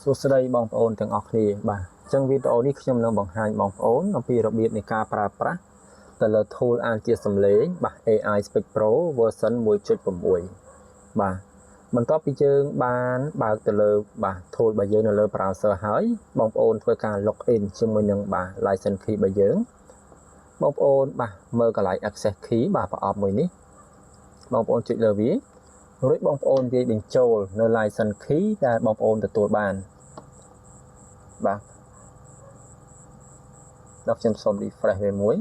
សួស្តីបងប្អូនទាំងអស់គ្នាបាទអញ្ចឹងវីដេអូនេះខ្ញុំនឹងបង្ហាញបងប្អូនអំពីរបៀបនៃការប្រើប្រាស់ទៅលើ tool អានជាសំឡេងបាទ AI Speak Pro version 1.6 បាទបន្ទាប់ពីយើងបានបើកទៅលើបាទ tool របស់យើងនៅលើ browser ហើយបងប្អូនធ្វើការ login ជាមួយនឹងបាទ license key របស់យើងបងប្អូនបាទមើលកន្លែង access key បាទប្រអប់មួយនេះបងប្អូនចុចលើវារួចបងប្អូនវាយបញ្ចូលនៅ license key ដែលបងប្អូនទទួលបានបាទដល់ខ្ញុំសូម refresh វាមួយ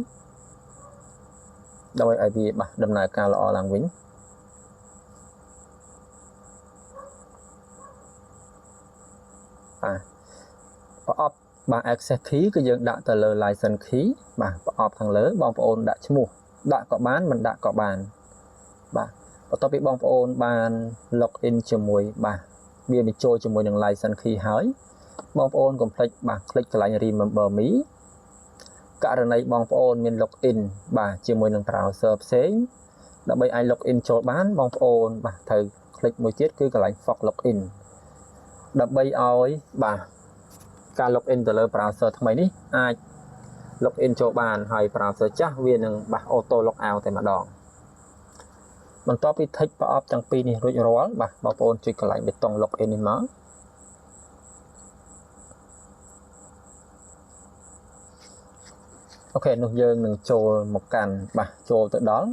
ដើម្បីឲ្យវាបាទដំណើរការល្អឡើងវិញបាទប្រអប់បាទ access key គឺយើងដាក់ទៅលើ license key បាទប្រអប់ខាងលើបងប្អូនដាក់ឈ្មោះដាក់ក៏បានមិនដាក់ក៏បានបាទបន្ទាប់ពីបងប្អូនបាន login ជាមួយបាទវាបញ្ចូលជាមួយនឹង license key ហើយបងប្អូនកុំភ្លេចបាទคลิกកន្លែង remember me ករណីបងប្អូនមាន login បាទជាមួយនឹង browser ផ្សេងដើម្បីឲ្យ login ចូលបានបងប្អូនបាទត្រូវคลิกមួយទៀតគឺកន្លែង fork login ដើម្បីឲ្យបាទការ login ទៅលើ browser ថ្មីនេះអាច login ចូលបានហើយ browser ចាស់វានឹងបាទ auto log out តែម្ដងបន្ទាប់ពី tick ប្រអប់ទាំងពីរនេះរួចរាល់បាទបងប្អូនចុចកន្លែងបេតុង login នេះមកអូខេនោះយើងនឹងចូលមកកាន់បាទចូលទៅដល់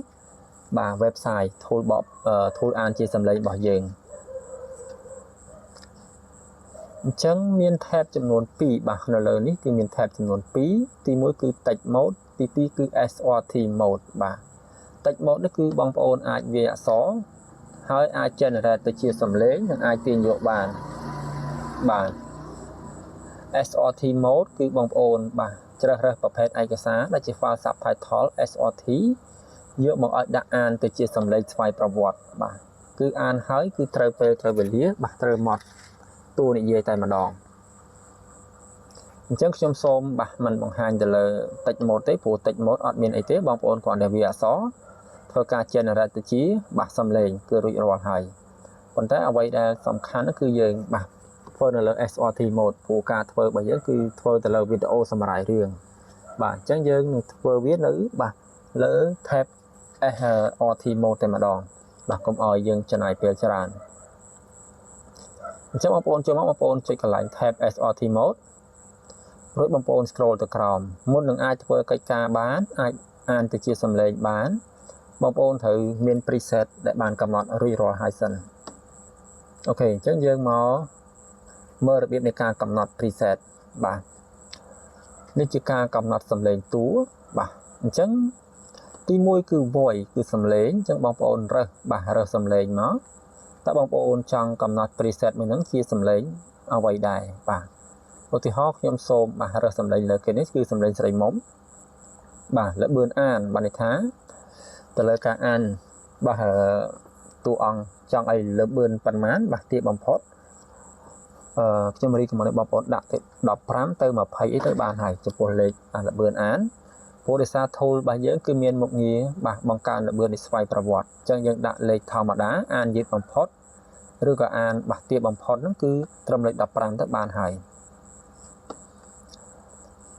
បាទ website tool អានជាសំឡេងរបស់យើងអញ្ចឹងមាន tab ចំនួន2បាទនៅលើនេះគឺមាន tab ចំនួន2ទី1គឺ text mode ទី2គឺ SRT mode បាទ text mode នេះគឺបងប្អូនអាចវាយអក្សរហើយអាច generate ទៅជាសំឡេងនិងអាចទាញយកបានបាទ SRT mode គឺបងប្អូនបាទជ្រើសរើសប្រភេទឯកសារដែលជា file subtitle SRT យកមកឲ្យដាក់អានទៅជាសំឡេងស្វ័យប្រវត្តិបាទគឺអានហើយគឺត្រូវពេលត្រូវវេលាបាទត្រូវម៉ត់តួនិយាយតែម្ដងអញ្ចឹងខ្ញុំសូមបាទមិនបង្ហាញទៅលើ text mode ទេព្រោះ text mode អត់មានអីទេបងប្អូនគ្រាន់តែវាយអក្សរធ្វើការ generate ទៅជាបាទសំឡេងគឺរួចរាល់ហើយប៉ុន្តែអ្វីដែលសំខាន់គឺយើងបាទធ្វើនៅលើ SRT mode ព្រោះការធ្វើរបស់យើងគឺធ្វើទៅលើវីដេអូសម្រាប់រឿងបាទអញ្ចឹងយើងនឹងធ្វើវានៅបាទលើ tab SRT mode តែម្ដងបាទកុំឲ្យយើងចំណាយពេលច្រើនអញ្ចឹងបងប្អូនចូលមកបងប្អូនចុចកន្លែង tab SRT mode រួចបងប្អូន scroll ទៅក្រោមមុននឹងអាចធ្វើកិច្ចការបានអាចអានទៅជាសំឡេងបានបងប្អូនត្រូវមាន preset ដែលបានកំណត់រួចរាល់ហើយសិនអូខេអញ្ចឹងយើងមកមើលរបៀបនៃការកំណត់ preset បាទនេះជាការកំណត់សំឡេងតួបាទអញ្ចឹងទី1គឺ voice គឺសំឡេងអញ្ចឹងបងប្អូនរើសបាទរើសសំឡេងមកតើបងប្អូនចង់កំណត់ preset មួយហ្នឹងជាសំឡេងអ្វីដែរបាទឧទាហរណ៍ខ្ញុំសូមបាទរើសសំឡេងលើគេនេះគឺសំឡេងស្រីមុំបាទលបឿនអានបានន័យថាទៅលើការអានបាទតួអង្គចង់ឲ្យលបឿនប៉ុន្មានបាទទាបបំផុតខ្ញុំរីកមកបងប្អូនដាក់ទៅ15ទៅ20អីទៅបានហើយចំពោះលេខលបឿនអានព្រោះដោយសារ tool របស់យើងគឺមានមុខងារបាទបង្កើនលបឿននៃស្វ័យប្រវត្តិអញ្ចឹងយើងដាក់លេខធម្មតាអានយឺតបំផុតឬក៏អានបាទទាបបំផុតហ្នឹងគឺត្រឹមលេខ15ទៅបានហើយ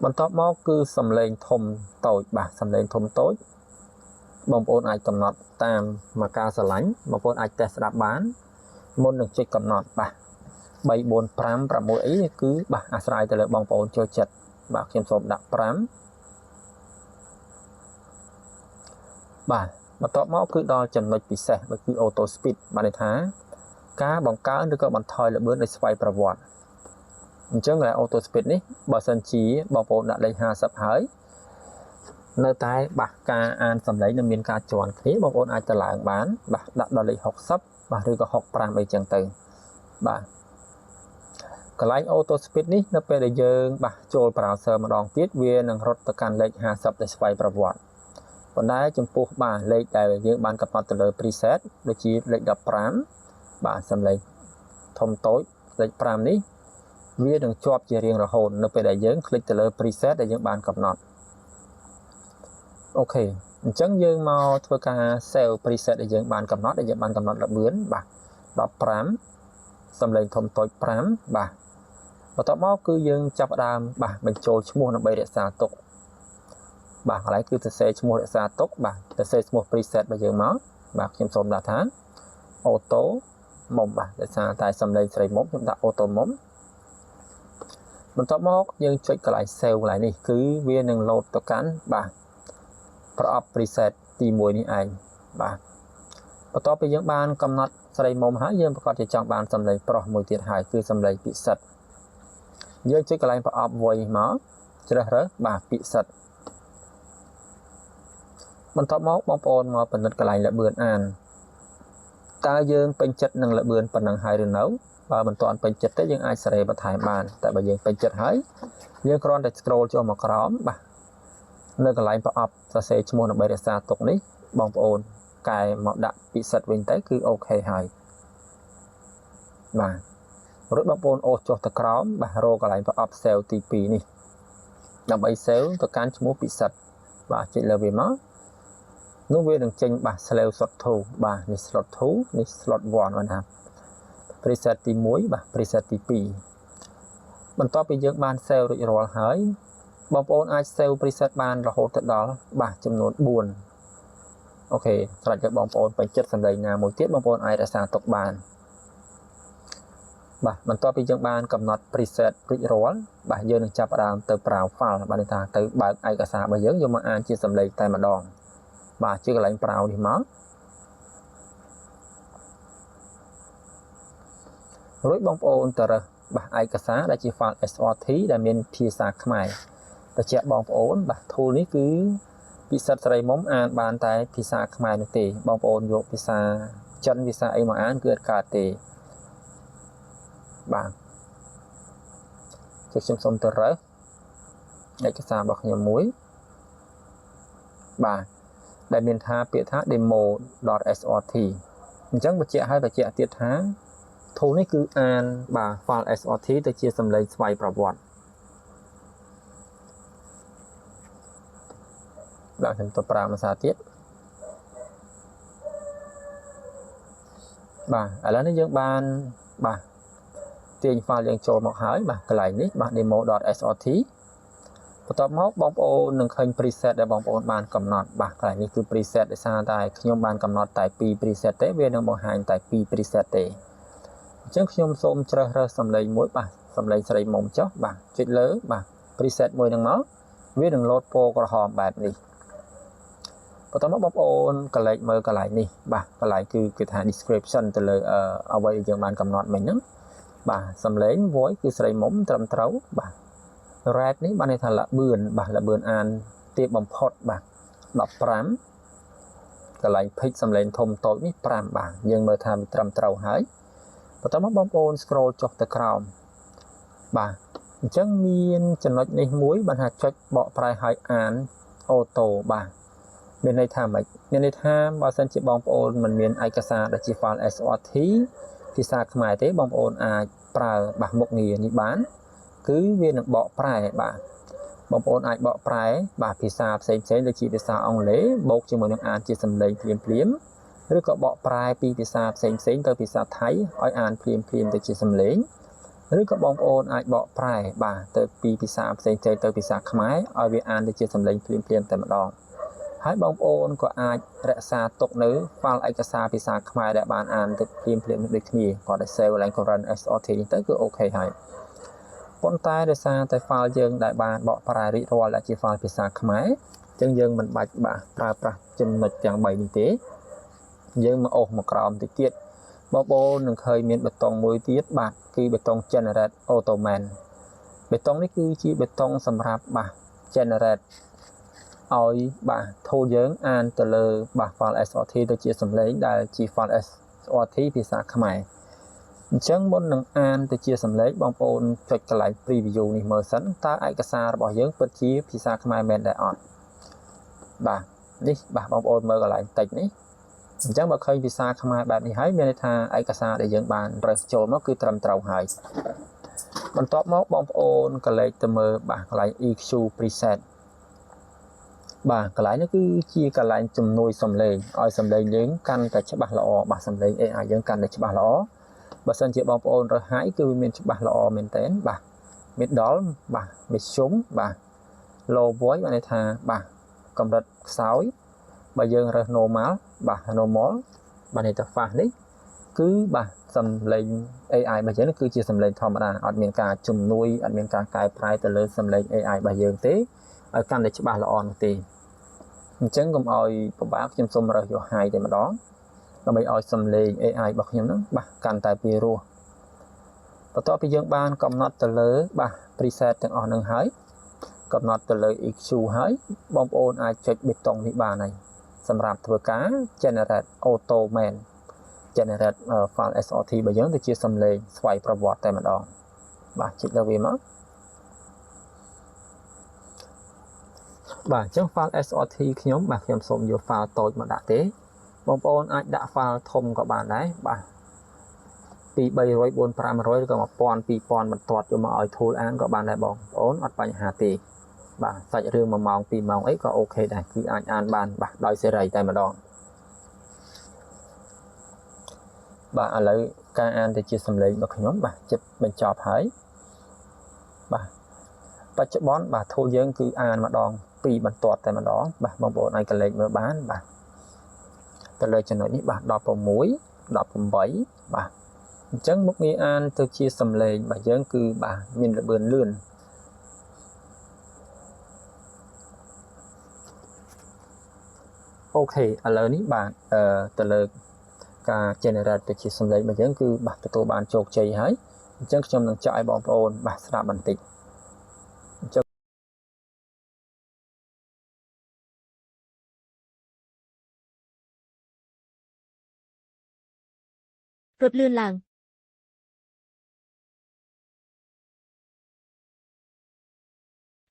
បន្ទាប់មកគឺសំឡេងធំតូចបាទសំឡេងធំតូចបងប្អូនអាចកំណត់តាមមកការស្រឡាញ់បងប្អូនអាចតេស្តស្ដាប់បានមុននឹងចុចកំណត់បាទ3 4 5 6អីគឺបាទអាស្រ័យទៅលើបងប្អូនចូលចិត្តបាទខ្ញុំសូមដាក់5បាទបន្ទាប់មកគឺដល់ចំណុចពិសេសគឺ auto speed បានន័យថាការបង្កើនឬក៏បន្ថយល្បឿននៃស្វ័យប្រវត្តិអញ្ចឹងកន្លែង auto speed នេះបើសិនជាបងប្អូនដាក់លេខ50ហើយនៅតែបាទការអានសំឡេងនឹងមានការជាន់គ្នាបងប្អូនអាចទៅឡើងបានបាទដាក់ដល់លេខ60បាទឬក៏65អីចឹងទៅបាទកន្លែង auto speed នេះនៅពេលដែលយើងបាទចូល browser ម្ដងទៀតវានឹងរត់ទៅកាន់លេខ50ដែលស្វ័យប្រវត្តិប៉ុន្តែចំពោះបាទលេខដែលយើងបានកំណត់ទៅលើ preset ដូចជាលេខ15បាទសំឡេងធំតូចលេខ5នេះវានឹងជាប់ជារៀងរហូតនៅពេលដែលយើងคลิกទៅលើ preset ដែលយើងបានកំណត់អូខេអញ្ចឹងយើងមកធ្វើការ save preset ដែលយើងបានកំណត់ល្បឿនបាទ15សំឡេងធំតូច5បាទ បន្ទាប់មកគឺយើងចាប់ដើមបាទបញ្ចូលឈ្មោះដើម្បីរក្សាទុកបាទកន្លែងគឺសរសេរឈ្មោះរក្សាទុកបាទសរសេរឈ្មោះ preset របស់យើងមកបាទខ្ញុំសូមដាក់ថា auto មុំបាទដោយសារតែសំឡេងស្រីមុំខ្ញុំដាក់ auto មុំបន្ទាប់មកយើងចុចកន្លែង save កន្លែងនេះគឺវានឹង load ទៅកាន់បាទប្រអប់ preset ទី1នេះឯងបាទបន្ទាប់ពីយើងបានកំណត់ស្រីមុំហើយយើងប្រកាសជាចង់បានសំឡេងប្រុសមួយទៀតហើយគឺសំឡេងពិសិដ្ឋយើងចុចកន្លែងប្រអប់ voice មកជ្រើសរើសបាទពិសិដ្ឋបន្ទាប់មកបងប្អូនមកពិនិត្យកន្លែងល្បឿនអានតើយើងពេញចិត្តនឹងល្បឿនប៉ុណ្ណឹងហើយឬនៅបើមិនទាន់ពេញចិត្តទេយើងអាចសេរីបន្ថែមបានតែបើយើងពេញចិត្តហើយយើងគ្រាន់តែ scroll ចុះមកក្រោមបាទនៅកន្លែងប្រអប់សរសេរឈ្មោះដើម្បីរក្សាទុកនេះបងប្អូនកែមកដាក់ពិសិដ្ឋវិញទៅគឺអូខេហើយបាទរួចបងប្អូនអូសចុះទៅក្រោមបាទរកកន្លែងប្រអប់ save ទី2នេះដើម្បី save ទៅកាន់ឈ្មោះពិសិដ្ឋបាទចុចលើវាមកនោះវានឹងចេញបាទ slave slot 2បាទនេះ slot 2នេះ slot 1បាទណា preset ទី1បាទ preset ទី2បន្ទាប់ពីយើងបាន save រួចរាល់ហើយបងប្អូនអាច save preset បានរហូតទៅដល់បាទចំនួន4អូខេស្រេចហើយបងប្អូនពេញចិត្តសំឡេងណាមួយទៀតបងប្អូនអាចរក្សាទុកបានបាទបន្ទាប់ពីយើងបានកំណត់ preset រួចរាល់បាទយើងនឹងចាប់ផ្ដើមទៅប្រើ file បាទនេះថាទៅបើកឯកសាររបស់យើងយកមកអានជាសំឡេងតែម្ដងបាទជាកន្លែងប្រើនេះមករួចបងប្អូនទៅរើសបាទឯកសារដែលជា file SRT ដែលមានភាសាខ្មែរបញ្ជាក់បងប្អូនបាទ tool នេះគឺពិសិដ្ឋស្រីមុំអានបានតែភាសាខ្មែរនោះទេបងប្អូនយកភាសាចិនភាសាអីមកអានគឺអត់កើតទេបាទខ្ញុំសូមទៅរើសឯកសាររបស់ខ្ញុំមួយបាទដែលមានថាពាក្យថា demo.srt អញ្ចឹងបញ្ជាក់ឲ្យបញ្ជាក់ទៀតថា tool នេះគឺអានបាទ file SRT ទៅជាសំឡេងស្វ័យប្រវត្តិបាទខ្ញុំទៅប្រើភាសាទៀតបាទឥឡូវនេះយើងបានបាទទាញ file យើងចូលមកហើយបាទកន្លែងនេះបាទ demo.srt បន្ទាប់មកបងប្អូននឹងឃើញ preset ដែលបងប្អូនបានកំណត់បាទកន្លែងនេះគឺ preset ដោយសារតែខ្ញុំបានកំណត់តែ2 preset ទេវានឹងបង្ហាញតែ2 preset ទេអញ្ចឹងខ្ញុំសូមជ្រើសរើសសំឡេងមួយបាទសំឡេងស្រីមុំចុះបាទចុចលើបាទ preset មួយហ្នឹងមកវានឹង load ពណ៌ក្រហមបែបនេះបន្ទាប់មកបងប្អូនកលេចមើលកន្លែងនេះបាទកន្លែងគឺថា description ទៅលើអ្វីដែលយើងបានកំណត់មិញហ្នឹងបាទសំឡេង voice គឺស្រីមុំត្រឹមត្រូវបាទ rate នេះបានន័យថាល្បឿនបាទល្បឿនអានទាបបំផុតបាទ15កន្លែង pitch សំឡេងធំតូចនេះ5បាទយើងមើលថាវាត្រឹមត្រូវហើយបន្ទាប់មកបងប្អូន scroll ចុះទៅក្រោមបាទអញ្ចឹងមានចំណុចនេះមួយបានថាចុចបកប្រែឲ្យអាន auto បាទមានន័យថាម៉េចមានន័យថាបើសិនជាបងប្អូនមិនមានឯកសារដែលជា file SRT ភាសាខ្មែរទេបងប្អូនអាចប្រើបាទមុខងារនេះបានគឺវានឹងបកប្រែបាទបងប្អូនអាចបកប្រែបាទភាសាផ្សេងៗដូចជាភាសាអង់គ្លេសបូកជាមួយនឹងអានជាសំឡេងភ្លាមឬក៏បកប្រែពីភាសាផ្សេងៗទៅភាសាថៃឲ្យអានភ្លាមទៅជាសំឡេងឬក៏បងប្អូនអាចបកប្រែបាទទៅពីភាសាផ្សេងៗទៅភាសាខ្មែរឲ្យវាអានទៅជាសំឡេងភ្លាមតែម្ដងហើយបងប្អូនក៏អាចរក្សាទុកនៅ file ឯកសារភាសាខ្មែរដែលបានអានទៅភ្លាមដូចគ្នាគាត់តែ save ឡើង current SRT នេះទៅគឺអូខេហើយប៉ុន្តែដោយសារតែ file យើងដែលបានបកប្រែរួចរាល់ដែលជា file ភាសាខ្មែរអញ្ចឹងយើងមិនបាច់បាទប្រើប្រាស់ចំណុចទាំង3នេះទេយើងមកអូសមកក្រោមតិចទៀតបងប្អូននឹងឃើញមានបេតុងមួយទៀតបាទគឺបេតុង generate automate បេតុងនេះគឺជាបេតុងសម្រាប់បាទ generate ឲ្យបាទ tool យើងអានទៅលើបាទ file SRT ទៅជាសំឡេងដែលជា file SRT ភាសាខ្មែរអញ្ចឹងមុននឹងអានទៅជាសំឡេងបងប្អូនចុចកន្លែង preview នេះមើលសិនតើឯកសាររបស់យើងពិតជាភាសាខ្មែរមែនដែរអត់បាទនេះបាទបងប្អូនមើលកន្លែងតិចនេះអញ្ចឹងបើឃើញភាសាខ្មែរបែបនេះហើយមានន័យថាឯកសារដែលយើងបានរើសចូលមកគឺត្រឹមត្រូវហើយបន្ទាប់មកបងប្អូនកលេចទៅមើលបាទកន្លែង EQ preset បាទកន្លែងនេះគឺជាកន្លែងជំនួយសំឡេងឲ្យសំឡេងយើងកាន់តែច្បាស់ល្អបាទសំឡេង AI យើងកាន់តែច្បាស់ល្អបើសិនជាបងប្អូនរើសហើយគឺវាមានច្បាស់ល្អមែនតើបាទ middle បាទ medium បាទ low voice បានន័យថាបាទកម្រិតខ្សោយបើយើងរើស normal បាទ normal បានន័យថា fast នេះគឺបាទសំឡេង AI របស់យើងគឺជាសំឡេងធម្មតាអត់មានការជំនួយអត់មានការកែប្រែទៅលើសំឡេង AI របស់យើងទេឲ្យកាន់តែច្បាស់ល្អនោះទេអញ្ចឹងកុំឲ្យពិបាកខ្ញុំសូមរើសយក high តែម្ដងដើម្បីឲ្យសំឡេង AI របស់ខ្ញុំហ្នឹងបាទកាន់តែពីរោះបន្ទាប់ពីយើងបានកំណត់ទៅលើបាទ preset ទាំងអស់ហ្នឹងហើយកំណត់ទៅលើ EQ ហើយបងប្អូនអាចចុចប៊ូតុងនេះបានហើយសម្រាប់ធ្វើការ generate auto man generate file SRT របស់យើងទៅជាសំឡេងស្វ័យប្រវត្តិតែម្ដងបាទចុចលើវាមកបាទអញ្ចឹង file SRT ខ្ញុំបាទខ្ញុំសូមយក file តូចមកដាក់ទេបងប្អូនអាចដាក់ file ធំក៏បានដែរបាទពី300 400 500ឬក៏1000 2000បន្ទាត់យកមកឲ្យ tool អានក៏បានដែរបងប្អូនអត់បញ្ហាទេបាទសាច់រឿង1ម៉ោង2ម៉ោងអីក៏អូខេដែរគឺអាចអានបានបាទដោយសេរីតែម្ដងបាទឥឡូវការអានទៅជាសំឡេងរបស់ខ្ញុំបាទចិត្តបញ្ចប់ហើយបាទបច្ចុប្បន្នបាទ tool យើងគឺអានម្ដង2បន្ទាត់តែម្ដងបាទបងប្អូនអាចកលេចមើលបានបាទទៅលើចំណុចនេះបាទ16 18បាទអញ្ចឹងមុខងារអានទៅជាសំឡេងរបស់យើងគឺបាទមានល្បឿនលឿនអូខេឥឡូវនេះបាទទៅលើការ generate ទៅជាសំឡេងរបស់យើងគឺបាទទទួលបានជោគជ័យហើយអញ្ចឹងខ្ញុំនឹងចាក់ឲ្យបងប្អូនបាទស្ដាប់បន្តិចអញ្ចឹងរត់លឿនឡើង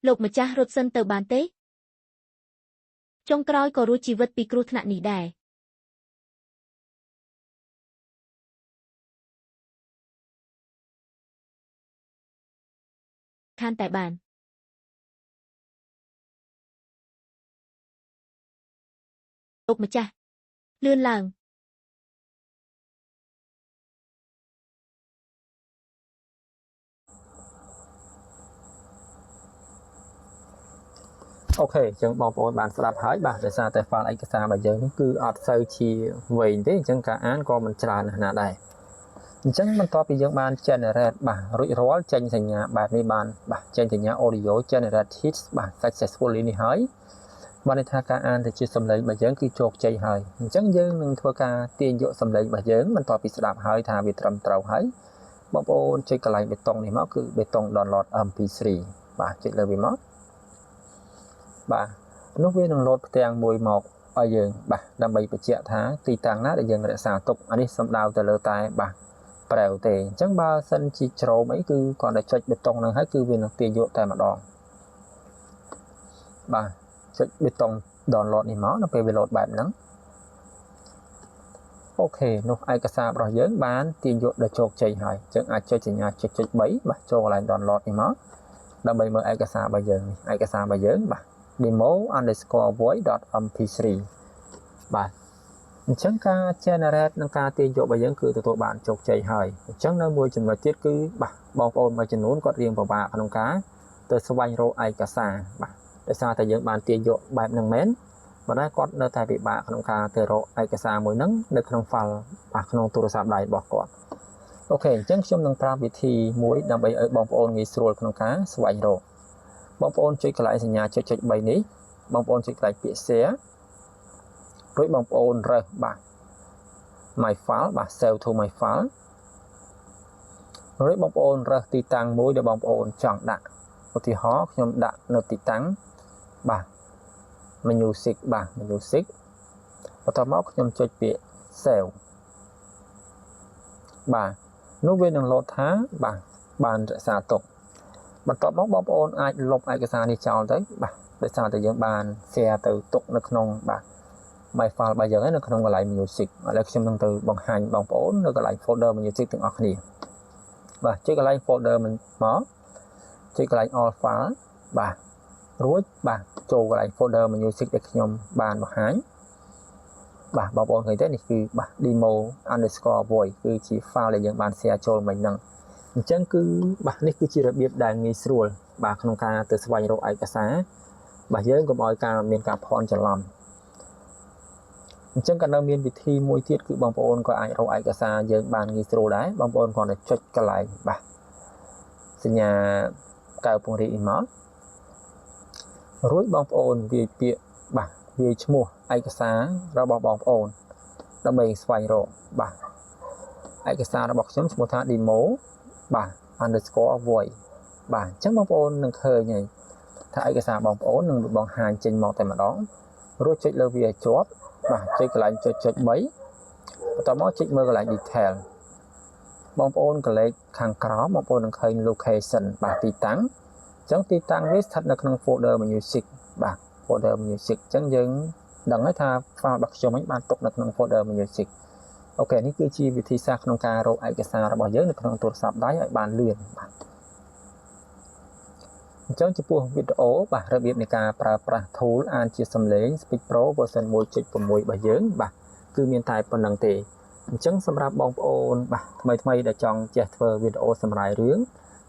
លោកម្ចាស់រត់សិនទៅបានទេចុងក្រោយក៏រួចជីវិតពីគ្រោះថ្នាក់នេះដែរខានតែបានលោកម្ចាស់លឿនឡើងអូខេអញ្ចឹងបងប្អូនបានស្ដាប់ហើយបាទដោយសារតែ file ឯកសាររបស់យើងនេះគឺអត់សូវជាវែងទេអញ្ចឹងការអានក៏មិនច្រើនណាស់ដែរអញ្ចឹងបន្ទាប់ពីយើងបាន generate បាទរួចរាល់ចេញសញ្ញាបែបនេះបានបាទចេញសញ្ញា audio generated បាទ successfully នេះហើយបានន័យថាការអានទៅជាសំឡេងរបស់យើងគឺជោគជ័យហើយអញ្ចឹងយើងនឹងធ្វើការទាញយកសំឡេងរបស់យើងបន្ទាប់ពីស្ដាប់ហើយថាវាត្រឹមត្រូវហើយបងប្អូនចុចកន្លែងបេតុងនេះមកគឺបេតុង download MP3 បាទចុចលើវាមកបាទនោះវានឹងលោតផ្ទាំងមួយមកឲ្យយើងបាទដើម្បីបញ្ជាក់ថាទីតាំងណាដែលយើងរក្សាទុកអានេះសំដៅទៅលើតែបាទប្រែវទេអញ្ចឹងបើសិនជាជ្រោមអីគឺគាត់តែចុចបេតុងហ្នឹងហើយគឺវានឹងទាញយកតែម្ដងបាទចុចបេតុង download នេះមកដល់ពេលវាលោតបែបហ្នឹងអូខេនោះឯកសាររបស់យើងបានទាញយកដល់ជោគជ័យហើយអញ្ចឹងអាចចុចសញ្ញាចុច3បាទចូលកន្លែង download នេះមកដើម្បីមើលឯកសាររបស់យើងនេះឯកសាររបស់យើងបាទ demo_voice.mp3 បាទអញ្ចឹងការ generate និងការទាញយករបស់យើងគឺទទួលបានជោគជ័យហើយអញ្ចឹងនៅមួយចំណុចទៀតគឺបាទបងប្អូនមួយចំនួនគាត់រៀងពិបាកក្នុងការទៅស្វែងរកឯកសារបាទដោយសារតែយើងបានទាញយកបែបហ្នឹងមែនប៉ុន្តែគាត់នៅតែពិបាកក្នុងការទៅរកឯកសារមួយហ្នឹងនៅក្នុង file បាទក្នុងទូរស័ព្ទដៃរបស់គាត់អូខេអញ្ចឹងខ្ញុំនឹងប្រាប់វិធីមួយដើម្បីឲ្យបងប្អូនងាយស្រួលក្នុងការស្វែងរកបងប្អូនចុចកន្លែងសញ្ញាចុច3នេះបងប្អូនចុចកន្លែងពាក្យ share រួចបងប្អូនរើសបាទ my file បាទ save to my file រួចបងប្អូនរើសទីតាំងមួយដែលបងប្អូនចង់ដាក់ឧទាហរណ៍ខ្ញុំដាក់នៅទីតាំងបាទ music បាទ music បន្ទាប់មកខ្ញុំចុចពាក្យ save បាទនោះវានឹងលោតថាបាទបានរក្សាទុកបន្ទាប់មកបងប្អូនអាចលុបឯកសារនេះចោលទៅបាទដោយសារតែយើងបាន share ទៅទុកនៅក្នុងបាទ my file របស់យើងនៅក្នុងកន្លែង music ឥឡូវខ្ញុំនឹងទៅបង្ហាញបងប្អូននៅកន្លែង folder music ទាំងអស់គ្នាបាទចុចកន្លែង folder មកចុចកន្លែង all file បាទរួចបាទចូលកន្លែង folder music ដែលខ្ញុំបានបង្ហាញបាទបងប្អូនឃើញទេនេះគឺបាទ demo_voice គឺជា file ដែលយើងបាន share ចូលមិញហ្នឹង អញ្ចឹងគឺបាទនេះគឺជារបៀបដែលងាយស្រួលបាទក្នុងការទៅស្វែងរកឯកសារបាទយើងកុំឲ្យការមានការភ័ន្តច្រឡំអញ្ចឹងក៏នៅមានវិធីមួយទៀតគឺបងប្អូនក៏អាចរកឯកសារយើងបានងាយស្រួលដែរបងប្អូនគ្រាន់តែចុចកន្លែងបាទសញ្ញាកៅពង្រីកនេះមករួចបងប្អូនវាយពាក្យបាទវាយឈ្មោះឯកសាររបស់បងប្អូនដើម្បីស្វែងរកបាទឯកសាររបស់ខ្ញុំឈ្មោះថា demo បាទ underscore voice បាទអញ្ចឹងបងប្អូននឹងឃើញហើយថាឯកសារបងប្អូននឹងបង្ហាញចេញមកតែម្ដងរួចចុចលើវាឲ្យជាប់បាទចុចកន្លែងចុច3បន្តមកចុចមើលកន្លែង detail បងប្អូនកលេចខាងក្រោមបងប្អូននឹងឃើញ location បាទទីតាំងអញ្ចឹងទីតាំងវាស្ថិតនៅក្នុង folder music បាទ folder music អញ្ចឹងយើងដឹងហើយថា file របស់ខ្ញុំហ្នឹងបានទុកនៅក្នុង folder music អូខេនេះគឺជាវិធីសាស្ត្រក្នុងការរកឯកសាររបស់យើងនៅក្នុងទូរស័ព្ទដៃឲ្យបានលឿនបាទអញ្ចឹងចំពោះវីដេអូបាទរបៀបនៃការប្រើប្រាស់ tool អានជាសំឡេង Speak Pro version 1.6 របស់យើងបាទគឺមានតែប៉ុណ្្នឹងទេអញ្ចឹងសម្រាប់បងប្អូនបាទថ្មីដែលចង់ចេះធ្វើវីដេអូសម្រាយរឿង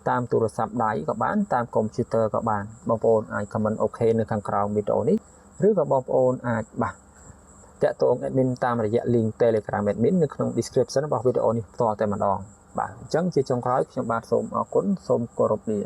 តាមទូរស័ព្ទដៃក៏បានតាមកុំព្យូទ័រក៏បានបងប្អូនអាច comment OK នៅខាងក្រោមវីដេអូនេះឬក៏បងប្អូនអាចបាទតាក់ទង admin តាមរយៈ link Telegram admin នៅក្នុង description របស់វីដេអូនេះផ្ទាល់តែម្ដងបាទអញ្ចឹងជាចុងក្រោយខ្ញុំបាទសូមអរគុណសូមគោរពលា